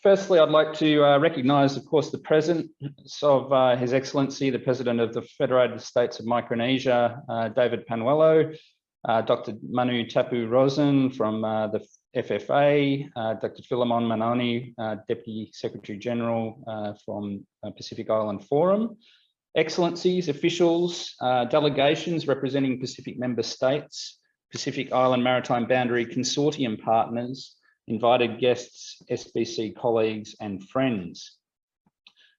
Firstly, I'd like to recognise, of course, the presence of His Excellency, the President of the Federated States of Micronesia, David Panuelo, Dr. Manu Tapu Rosen from the FFA, Dr. Philemon Manoni, Deputy Secretary General from Pacific Island Forum, Excellencies, officials, delegations representing Pacific member states, Pacific Island Maritime Boundary Consortium partners, invited guests, SPC colleagues and friends.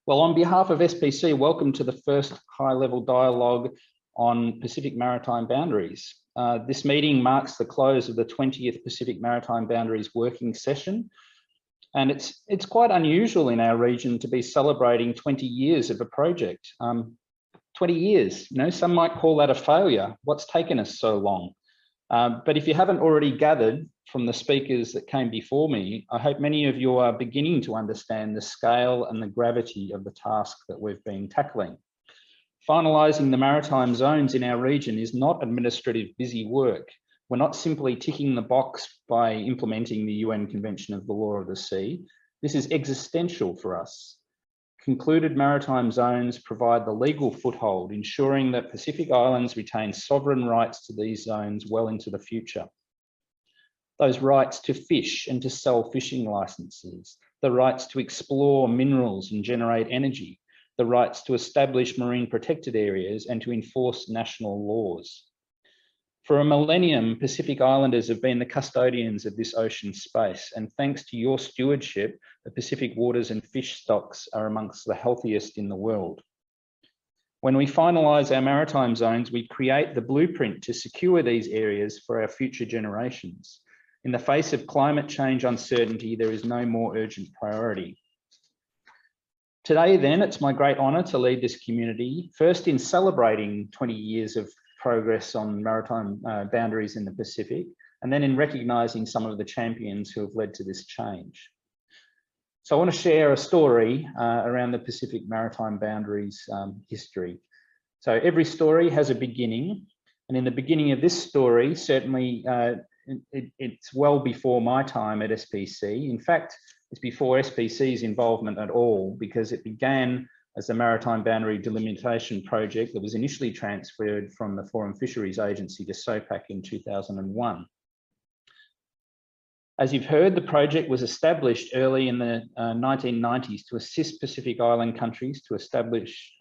Well, on behalf of SPC, welcome to the first high-level dialogue on Pacific maritime boundaries. This meeting marks the close of the 20th Pacific Maritime Boundaries Working Session, and it's quite unusual in our region to be celebrating 20 years of a project. 20 years, you know, some might call that a failure. What's taken us so long? But if you haven't already gathered from the speakers that came before me, I hope many of you are beginning to understand the scale and the gravity of the task that we've been tackling. Finalising the maritime zones in our region is not administrative busy work. We're not simply ticking the box by implementing the UN Convention of the Law of the Sea. This is existential for us. Concluded maritime zones provide the legal foothold, ensuring that Pacific Islands retain sovereign rights to these zones well into the future. Those rights to fish and to sell fishing licenses, the rights to explore minerals and generate energy, the rights to establish marine protected areas and to enforce national laws. For a millennium, Pacific Islanders have been the custodians of this ocean space, and thanks to your stewardship, the Pacific waters and fish stocks are amongst the healthiest in the world. When we finalise our maritime zones, we create the blueprint to secure these areas for our future generations. In the face of climate change uncertainty, there is no more urgent priority. Today, then, it's my great honour to lead this community, first in celebrating 20 years of progress on maritime boundaries in the Pacific, and then in recognising some of the champions who have led to this change. So I want to share a story around the Pacific maritime boundaries history. So every story has a beginning, and in the beginning of this story, certainly it's well before my time at SPC. In fact, it's before SPC's involvement at all, because it began as a maritime boundary delimitation project that was initially transferred from the Foreign Fisheries Agency to SOPAC in 2001. As you've heard, the project was established early in the 1990s to assist Pacific Island countries to establish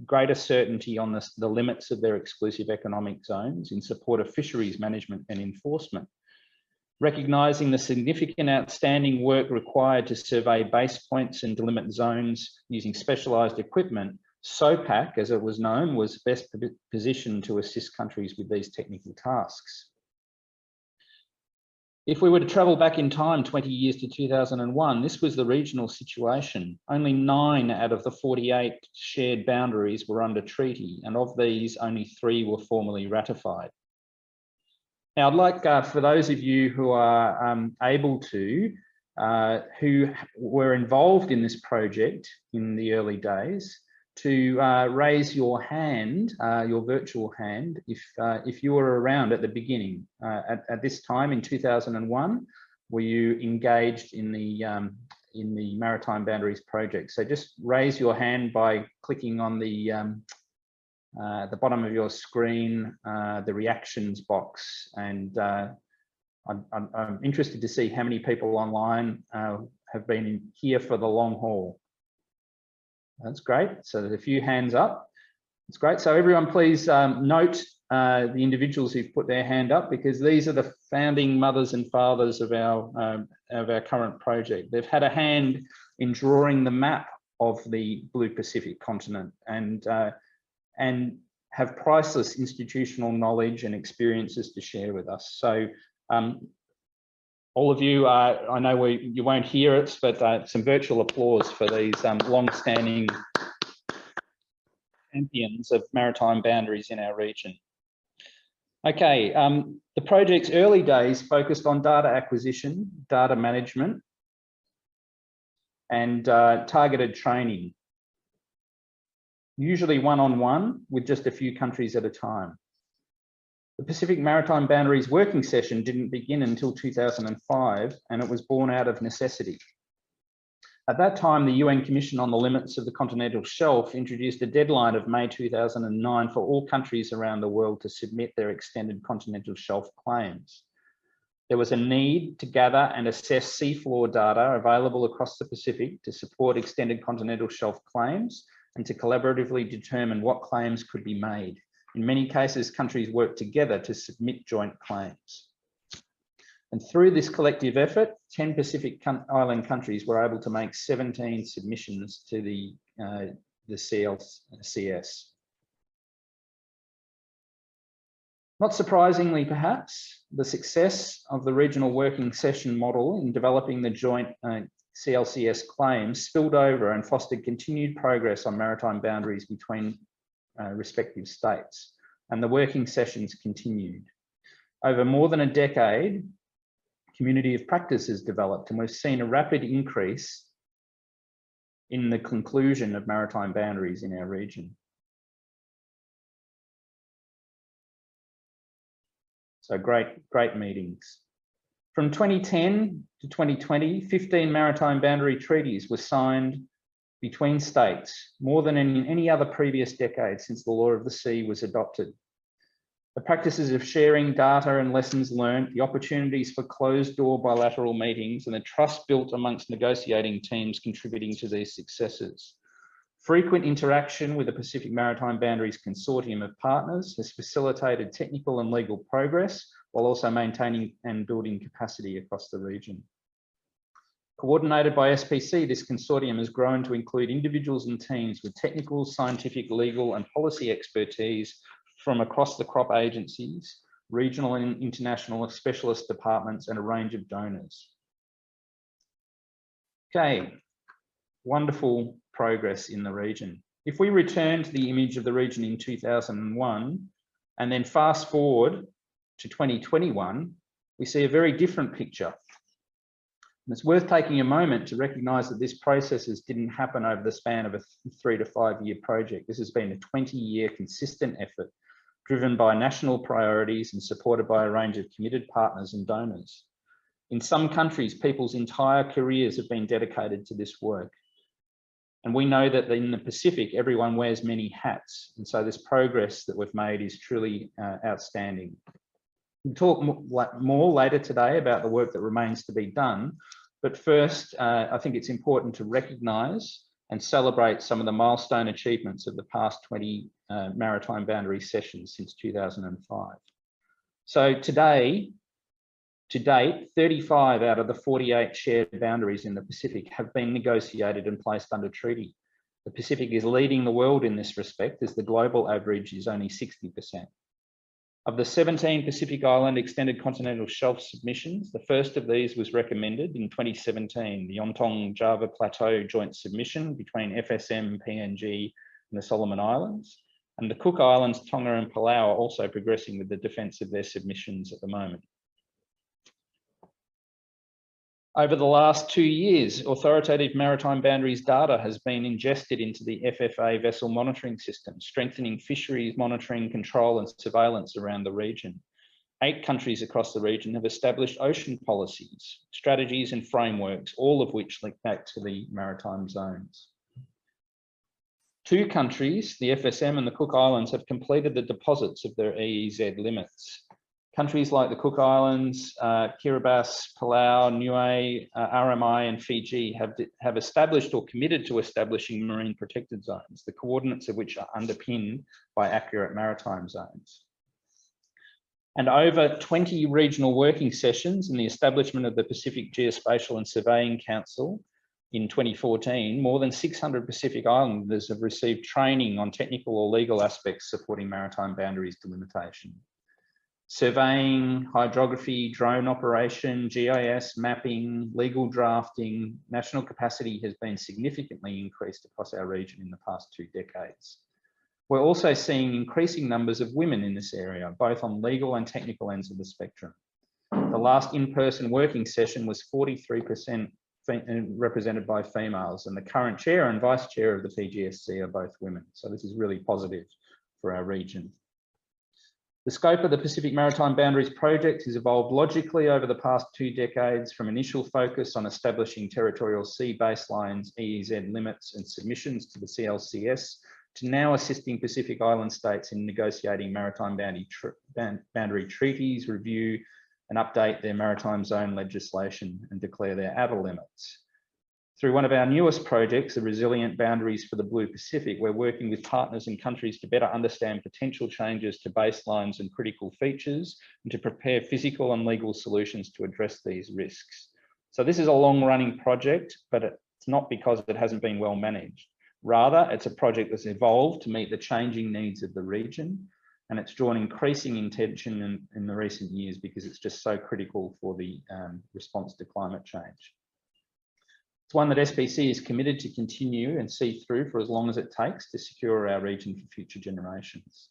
greater certainty on the limits of their exclusive economic zones in support of fisheries management and enforcement. Recognising the significant outstanding work required to survey base points and delimit zones using specialised equipment, SOPAC, as it was known, was best positioned to assist countries with these technical tasks. If we were to travel back in time 20 years to 2001, this was the regional situation. Only 9 out of the 48 shared boundaries were under treaty, and of these, only 3 were formally ratified. Now, I'd like, for those of you who are able to, who were involved in this project in the early days, to raise your hand, your virtual hand, if you were around at the beginning. At this time in 2001, were you engaged in the Maritime Boundaries project? So just raise your hand by clicking on the bottom of your screen, the reactions box, and I'm interested to see how many people online have been here for the long haul. That's great. So there's a few hands up. It's great. So everyone, please note the individuals who've put their hand up, because these are the founding mothers and fathers of our current project. They've had a hand in drawing the map of the Blue Pacific continent, and have priceless institutional knowledge and experiences to share with us. So all of you, I know you won't hear it, but some virtual applause for these long-standing champions of maritime boundaries in our region. Okay, the project's early days focused on data acquisition, data management, and targeted training. Usually one-on-one with just a few countries at a time. The Pacific Maritime Boundaries Working Session didn't begin until 2005, and it was born out of necessity. At that time, the UN Commission on the Limits of the Continental Shelf introduced a deadline of May 2009 for all countries around the world to submit their extended continental shelf claims. There was a need to gather and assess seafloor data available across the Pacific to support extended continental shelf claims and to collaboratively determine what claims could be made. In many cases, countries worked together to submit joint claims. And through this collective effort, 10 Pacific Island countries were able to make 17 submissions to the CLCS. Not surprisingly, perhaps, the success of the regional working session model in developing the joint CLCS claims spilled over and fostered continued progress on maritime boundaries between respective states, and the working sessions continued. Over more than a decade, community of practice has developed, and we've seen a rapid increase in the conclusion of maritime boundaries in our region. So great meetings. From 2010 to 2020, 15 maritime boundary treaties were signed between states, more than in any other previous decade since the law of the sea was adopted. The practices of sharing data and lessons learned, the opportunities for closed-door bilateral meetings, and the trust built amongst negotiating teams contributing to these successes. Frequent interaction with the Pacific Maritime Boundaries Consortium of partners has facilitated technical and legal progress, while also maintaining and building capacity across the region. Coordinated by SPC, this consortium has grown to include individuals and teams with technical, scientific, legal, and policy expertise from across the crop agencies, regional and international specialist departments, and a range of donors. Okay, wonderful progress in the region. If we return to the image of the region in 2001 and then fast forward to 2021, we see a very different picture. And it's worth taking a moment to recognise that this process didn't happen over the span of a 3 to 5 year project. This has been a 20-year consistent effort driven by national priorities and supported by a range of committed partners and donors. In some countries, people's entire careers have been dedicated to this work. And we know that in the Pacific, everyone wears many hats. And so this progress that we've made is truly outstanding. We'll talk more later today about the work that remains to be done. But first, I think it's important to recognise and celebrate some of the milestone achievements of the past 20 maritime boundary sessions since 2005. So to date, 35 out of the 48 shared boundaries in the Pacific have been negotiated and placed under treaty. The Pacific is leading the world in this respect, as the global average is only 60%. Of the 17 Pacific Island extended continental shelf submissions, the first of these was recommended in 2017, the Ontong Java Plateau joint submission between FSM, PNG and the Solomon Islands. And the Cook Islands, Tonga and Palau are also progressing with the defence of their submissions at the moment. Over the last 2 years, authoritative maritime boundaries data has been ingested into the FFA vessel monitoring system, strengthening fisheries monitoring, control and surveillance around the region. 8 countries across the region have established ocean policies, strategies and frameworks, all of which link back to the maritime zones. 2 countries, the FSM and the Cook Islands, have completed the deposits of their EEZ limits. Countries like the Cook Islands, Kiribati, Palau, Niue, RMI and Fiji have established or committed to establishing marine protected zones, the coordinates of which are underpinned by accurate maritime zones. And over 20 regional working sessions and the establishment of the Pacific Geospatial and Surveying Council in 2014, more than 600 Pacific Islanders have received training on technical or legal aspects supporting maritime boundaries delimitation. Surveying, hydrography, drone operation, GIS, mapping, legal drafting, national capacity has been significantly increased across our region in the past 2 decades. We're also seeing increasing numbers of women in this area, both on legal and technical ends of the spectrum. The last in-person working session was 43% represented by females, and the current chair and vice chair of the PGSC are both women. So this is really positive for our region. The scope of the Pacific Maritime Boundaries Project has evolved logically over the past 2 decades from initial focus on establishing territorial sea baselines, EEZ limits and submissions to the CLCS, to now assisting Pacific Island states in negotiating maritime boundary treaties, review and update their maritime zone legislation and declare their outer limits. Through one of our newest projects, the Resilient Boundaries for the Blue Pacific, we're working with partners and countries to better understand potential changes to baselines and critical features and to prepare physical and legal solutions to address these risks. So this is a long-running project, but it's not because it hasn't been well managed. Rather, it's a project that's evolved to meet the changing needs of the region, and it's drawn increasing attention in the recent years because it's just so critical for the response to climate change. It's one that SPC is committed to continue and see through for as long as it takes to secure our region for future generations.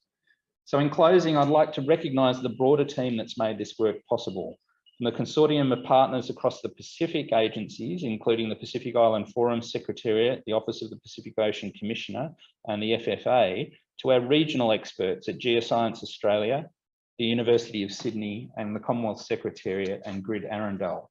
So in closing, I'd like to recognise the broader team that's made this work possible. From the consortium of partners across the Pacific agencies, including the Pacific Island Forum Secretariat, the Office of the Pacific Ocean Commissioner and the FFA, to our regional experts at Geoscience Australia, the University of Sydney and the Commonwealth Secretariat and Grid Arundel.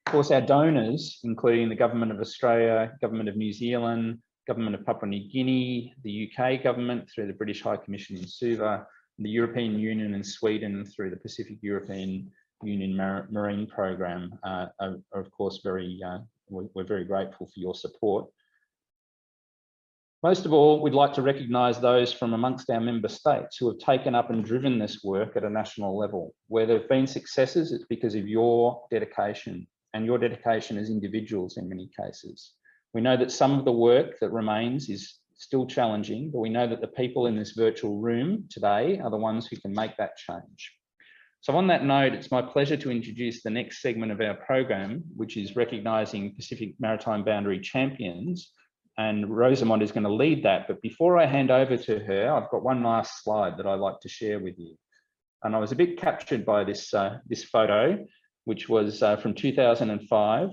Of course, our donors, including the Government of Australia, Government of New Zealand, Government of Papua New Guinea, the UK government through the British High Commission in Suva, the European Union and Sweden through the Pacific European Union Marine Programme, are of course we're very grateful for your support. Most of all, we'd like to recognise those from amongst our member states who have taken up and driven this work at a national level. Where there have been successes, it's because of your dedication, and your dedication as individuals in many cases. We know that some of the work that remains is still challenging, but we know that the people in this virtual room today are the ones who can make that change. So on that note, it's my pleasure to introduce the next segment of our program, which is recognising Pacific Maritime Boundary Champions. And Rosamond is going to lead that. But before I hand over to her, I've got one last slide that I'd like to share with you. And I was a bit captured by this, this photo, which was from 2005,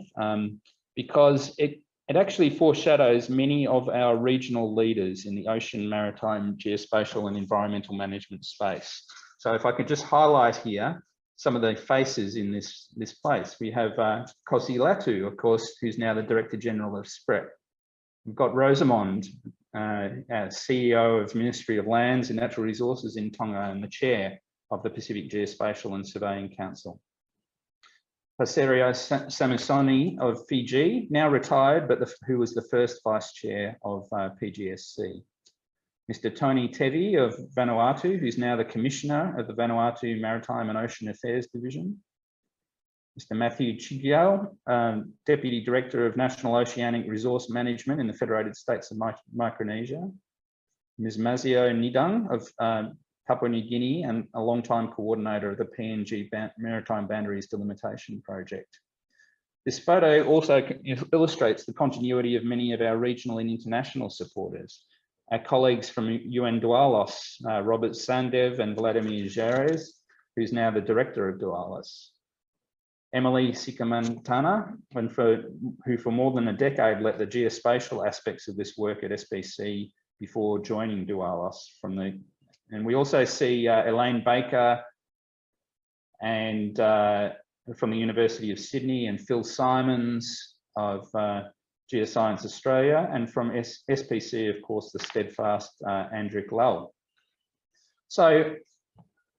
because it actually foreshadows many of our regional leaders in the ocean, maritime, geospatial and environmental management space. So if I could just highlight here some of the faces in this place. We have Kosi Latu, of course, who's now the Director General of SPRET. We've got Rosamond, CEO of Ministry of Lands and Natural Resources in Tonga and the Chair of the Pacific Geospatial and Surveying Council. Passerio Samusoni of Fiji, now retired, but who was the first Vice Chair of PGSC. Mr. Tony Tevi of Vanuatu, who's now the Commissioner of the Vanuatu Maritime and Ocean Affairs Division. Mr. Matthew Chigiao, Deputy Director of National Oceanic Resource Management in the Federated States of Micronesia. Ms. Mazio Nidang of Papua New Guinea and a long-time coordinator of the PNG Maritime Boundaries Delimitation Project. This photo also illustrates the continuity of many of our regional and international supporters. Our colleagues from UN Dualos, Robert Sandev and Vladimir Jarez, who's now the Director of Dualos. Emily Sikamantana, who for more than a decade led the geospatial aspects of this work at SPC before joining Dualos and we also see Elaine Baker and from the University of Sydney and Phil Simons of Geoscience Australia, and from SPC, of course, the steadfast Andrick Lull. So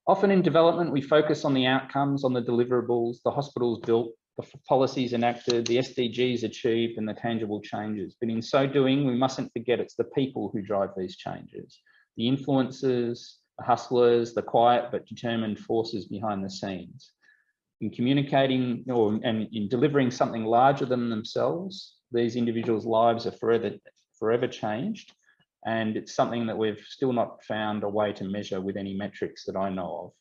often in development, we focus on the outcomes, on the deliverables, the hospitals built, the policies enacted, the SDGs achieved, and the tangible changes. But in so doing, we mustn't forget it's the people who drive these changes. The influencers, the hustlers, the quiet but determined forces behind the scenes. In communicating and in delivering something larger than themselves, these individuals' lives are forever changed, and it's something that we've still not found a way to measure with any metrics that I know of.